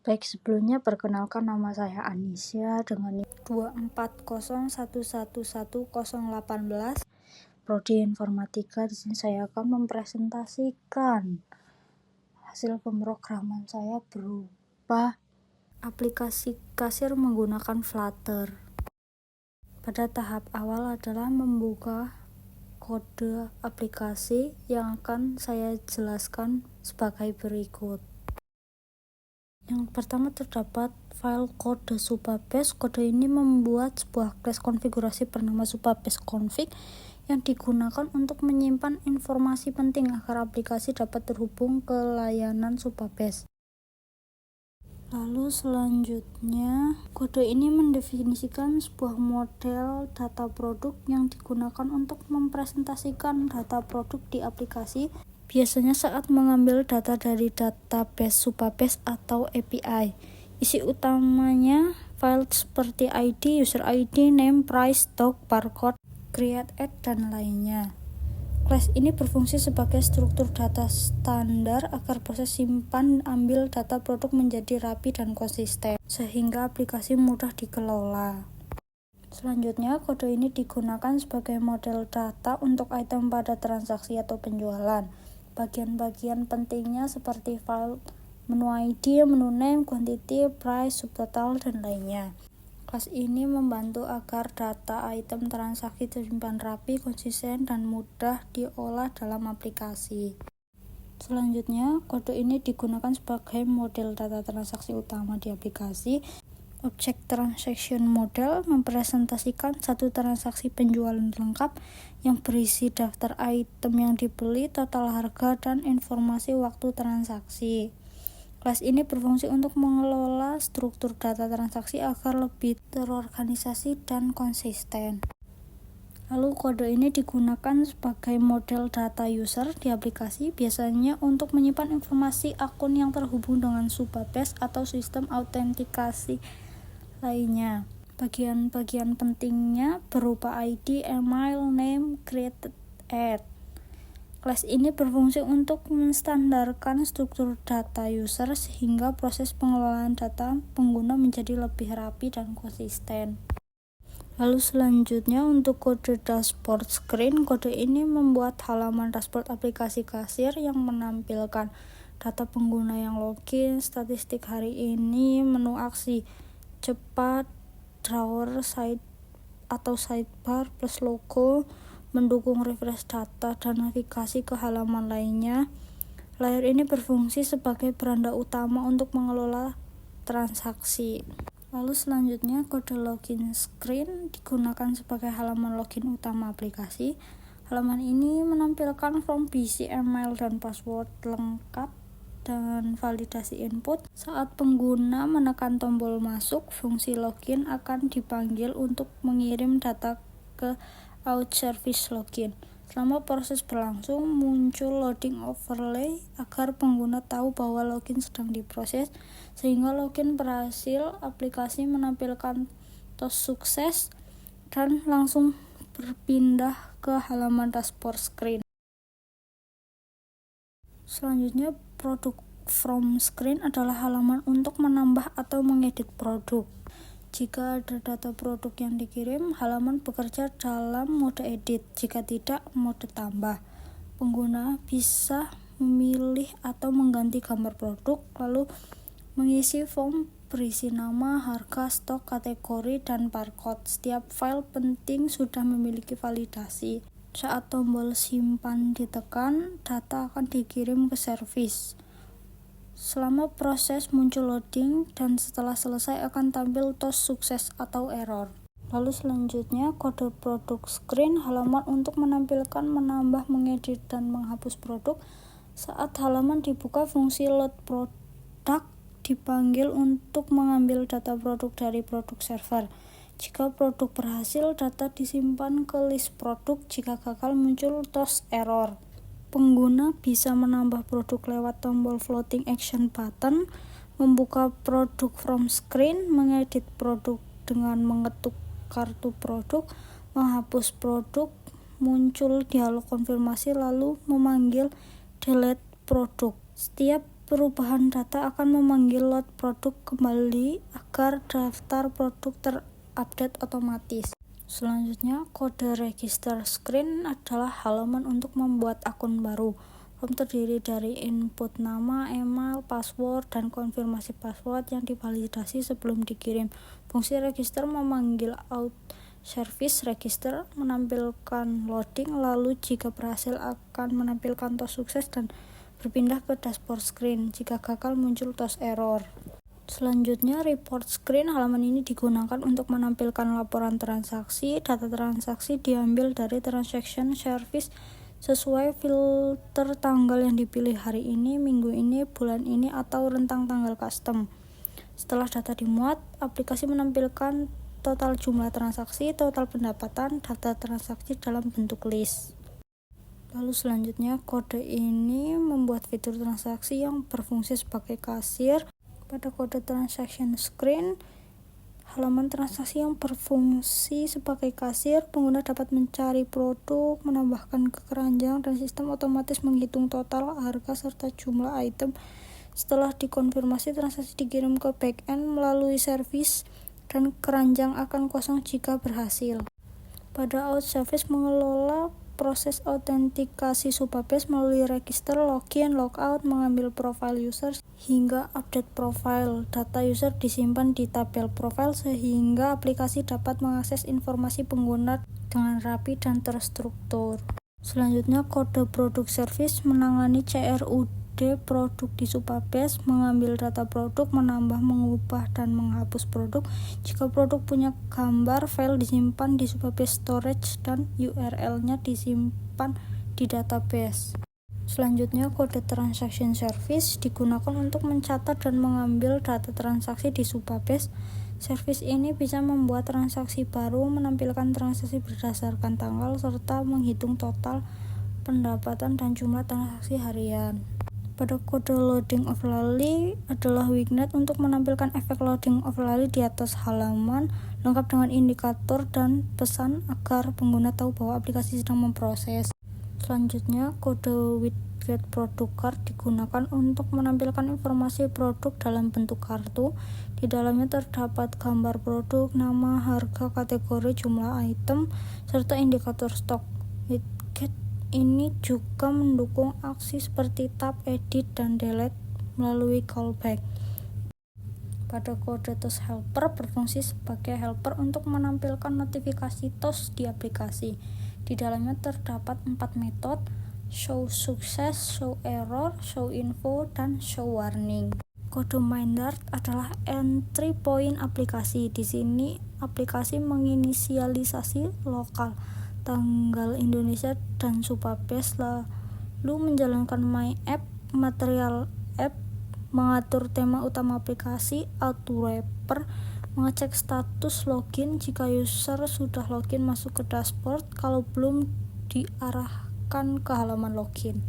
Baik, sebelumnya perkenalkan nama saya Anisya dengan NIM 240111018, Prodi Informatika. Di sini saya akan mempresentasikan hasil pemrograman saya berupa aplikasi kasir menggunakan Flutter. Pada tahap awal adalah membuka kode aplikasi yang akan saya jelaskan sebagai berikut. Yang pertama terdapat file kode Supabase. Kode ini membuat sebuah kelas konfigurasi bernama Supabase config yang digunakan untuk menyimpan informasi penting agar aplikasi dapat terhubung ke layanan Supabase. Lalu selanjutnya, kode ini mendefinisikan sebuah model data produk yang digunakan untuk mempresentasikan data produk di aplikasi, biasanya saat mengambil data dari database Supabase atau API. Isi utamanya file seperti ID, user ID, name, price, stock, barcode, create, add, dan lainnya. Kelas ini berfungsi sebagai struktur data standar agar proses simpan ambil data produk menjadi rapi dan konsisten, sehingga aplikasi mudah dikelola. Selanjutnya, kode ini digunakan sebagai model data untuk item pada transaksi atau penjualan. Bagian-bagian pentingnya seperti file, menu ID, menu name, quantity, price, subtotal, dan lainnya. Kelas ini membantu agar data item transaksi tersimpan rapi, konsisten, dan mudah diolah dalam aplikasi. Selanjutnya, kode ini digunakan sebagai model data transaksi utama di aplikasi. Object Transaction Model mempresentasikan satu transaksi penjualan lengkap yang berisi daftar item yang dibeli, total harga, dan informasi waktu transaksi. Kelas ini berfungsi untuk mengelola struktur data transaksi agar lebih terorganisasi dan konsisten. Lalu kode ini digunakan sebagai model data user di aplikasi, biasanya untuk menyimpan informasi akun yang terhubung dengan Supabase atau sistem autentikasi lainnya. Bagian-bagian pentingnya berupa ID, email, name, create, add. Kelas ini berfungsi untuk menstandarkan struktur data user sehingga proses pengelolaan data pengguna menjadi lebih rapi dan konsisten. Lalu selanjutnya untuk kode dashboard screen, kode ini membuat halaman dashboard aplikasi kasir yang menampilkan data pengguna yang login, statistik hari ini, menu aksi cepat, drawer, side atau sidebar plus logo, mendukung refresh data dan navigasi ke halaman lainnya. Layar ini berfungsi sebagai beranda utama untuk mengelola transaksi. Lalu selanjutnya kode login screen digunakan sebagai halaman login utama aplikasi. Halaman ini menampilkan form BC, email, dan password lengkap dan validasi input. Saat pengguna menekan tombol masuk, fungsi login akan dipanggil untuk mengirim data ke out service login. Selama proses berlangsung, muncul loading overlay agar pengguna tahu bahwa login sedang diproses. Sehingga login berhasil, aplikasi menampilkan tos sukses dan langsung berpindah ke halaman dashboard screen. Selanjutnya, produk from screen adalah halaman untuk menambah atau mengedit produk. Jika ada data produk yang dikirim, halaman bekerja dalam mode edit. Jika tidak, mode tambah. Pengguna bisa memilih atau mengganti gambar produk, lalu mengisi form berisi nama, harga, stok, kategori, dan barcode. Setiap file penting sudah memiliki validasi. Saat tombol simpan ditekan, data akan dikirim ke servis. Selama proses muncul loading dan setelah selesai akan tampil tos sukses atau error. Lalu selanjutnya kode produk screen, halaman untuk menampilkan, menambah, mengedit, dan menghapus produk. Saat halaman dibuka, fungsi load product dipanggil untuk mengambil data produk dari produk server. Jika produk berhasil, data disimpan ke list produk. Jika gagal, muncul tos error. Pengguna bisa menambah produk lewat tombol floating action button, membuka produk from screen, mengedit produk dengan mengetuk kartu produk, menghapus produk, muncul dialog konfirmasi, lalu memanggil delete produk. Setiap Perubahan data akan memanggil load produk kembali agar daftar produk terupdate otomatis. Selanjutnya, kode register screen adalah halaman untuk membuat akun baru. Form terdiri dari input nama, email, password, dan konfirmasi password yang divalidasi sebelum dikirim. Fungsi register memanggil out service register, menampilkan loading, lalu jika berhasil akan menampilkan tos sukses dan berpindah ke dashboard screen. Jika gagal muncul tos error. Selanjutnya, report screen. Halaman ini digunakan untuk menampilkan laporan transaksi. Data transaksi diambil dari transaction service sesuai filter tanggal yang dipilih, hari ini, minggu ini, bulan ini, atau rentang tanggal custom. Setelah data dimuat, aplikasi menampilkan total jumlah transaksi, total pendapatan, data transaksi dalam bentuk list. Lalu selanjutnya, kode ini membuat fitur transaksi yang berfungsi sebagai kasir. Pada kode transaction screen, halaman transaksi yang berfungsi sebagai kasir, pengguna dapat mencari produk, menambahkan ke keranjang, dan sistem otomatis menghitung total, harga, serta jumlah item. Setelah dikonfirmasi, transaksi dikirim ke back-end melalui servis, dan keranjang akan kosong jika berhasil. Pada out service mengelola proses autentikasi Supabase melalui register, login, logout, mengambil profile user, hingga update profile. Data user disimpan di tabel profile sehingga aplikasi dapat mengakses informasi pengguna dengan rapi dan terstruktur. Selanjutnya, kode produk service menangani CRUD produk di Supabase, mengambil data produk, menambah, mengubah, dan menghapus produk. Jika produk punya gambar, file disimpan di Supabase storage dan URL-nya disimpan di database. Selanjutnya, kode transaction service digunakan untuk mencatat dan mengambil data transaksi di Supabase. Service ini bisa membuat transaksi baru, menampilkan transaksi berdasarkan tanggal, serta menghitung total pendapatan dan jumlah transaksi harian. Pada kode loading overlay adalah wignet untuk menampilkan efek loading overlay di atas halaman, lengkap dengan indikator dan pesan agar pengguna tahu bahwa aplikasi sedang memproses. Selanjutnya, kode widget produk card digunakan untuk menampilkan informasi produk dalam bentuk kartu. Di dalamnya terdapat gambar produk, nama, harga, kategori, jumlah item, serta indikator stok. Widget ini juga mendukung aksi seperti tab, edit, dan delete melalui callback. Pada kode TOS helper berfungsi sebagai helper untuk menampilkan notifikasi TOS di aplikasi. Di dalamnya terdapat 4 metode: show sukses, show error, show info, dan show warning. Kode MainDart adalah entry point aplikasi. Di sini aplikasi menginisialisasi lokal, tanggal Indonesia, dan Supabase, lalu menjalankan My App, material app, mengatur tema utama aplikasi, auto wrapper, mengecek status login. Jika user sudah login, masuk ke dashboard, kalau belum diarahkan ke halaman login.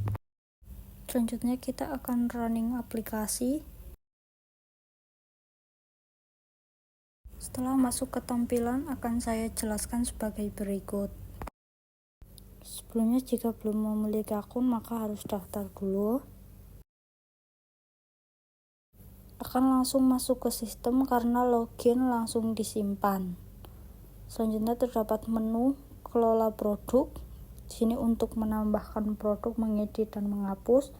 Selanjutnya kita akan running aplikasi. Setelah masuk ke tampilan, akan saya jelaskan sebagai berikut. Sebelumnya, jika belum memiliki akun, maka harus daftar dulu. Akan langsung masuk ke sistem karena login langsung disimpan. Selanjutnya terdapat menu kelola produk. Di sini untuk menambahkan produk, mengedit, dan menghapus.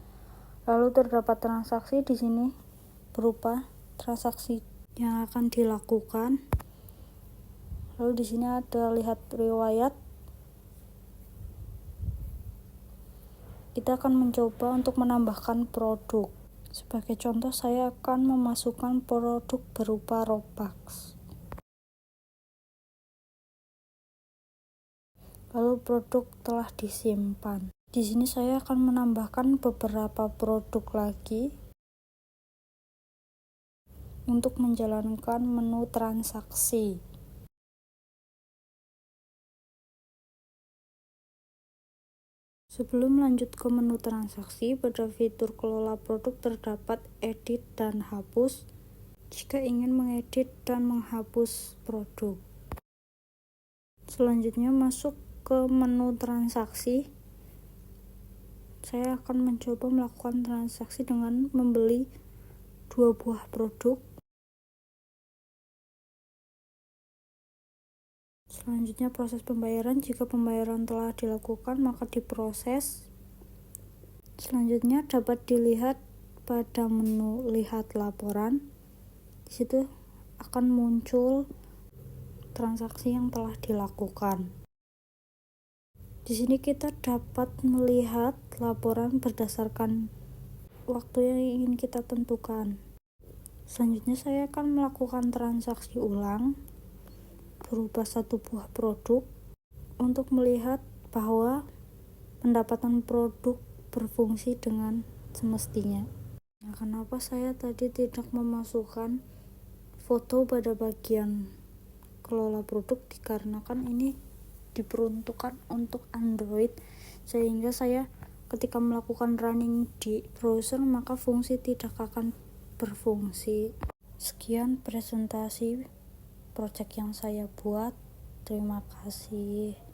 Lalu terdapat transaksi di sini berupa transaksi yang akan dilakukan. Lalu di sini ada lihat riwayat. Kita akan mencoba untuk menambahkan produk. Sebagai contoh, saya akan memasukkan produk berupa Robux. Lalu produk telah disimpan. Di sini saya akan menambahkan beberapa produk lagi untuk menjalankan menu transaksi. Sebelum lanjut ke menu transaksi, pada fitur kelola produk terdapat edit dan hapus jika ingin mengedit dan menghapus produk. Selanjutnya masuk ke menu transaksi. saya akan mencoba melakukan transaksi dengan membeli 2 buah produk. Selanjutnya proses pembayaran. Jika pembayaran telah dilakukan, maka diproses. Selanjutnya dapat dilihat pada menu lihat laporan. Di situ akan muncul transaksi yang telah dilakukan. Di sini kita dapat melihat laporan berdasarkan waktu yang ingin kita tentukan. Selanjutnya saya akan melakukan transaksi ulang berupa 1 buah produk untuk melihat bahwa pendapatan produk berfungsi dengan semestinya. Nah, kenapa saya tadi tidak memasukkan foto pada bagian kelola produk? Dikarenakan ini diperuntukkan untuk Android, sehingga saya ketika melakukan running di browser maka fungsi tidak akan berfungsi. Sekian presentasi project yang saya buat. Terima kasih.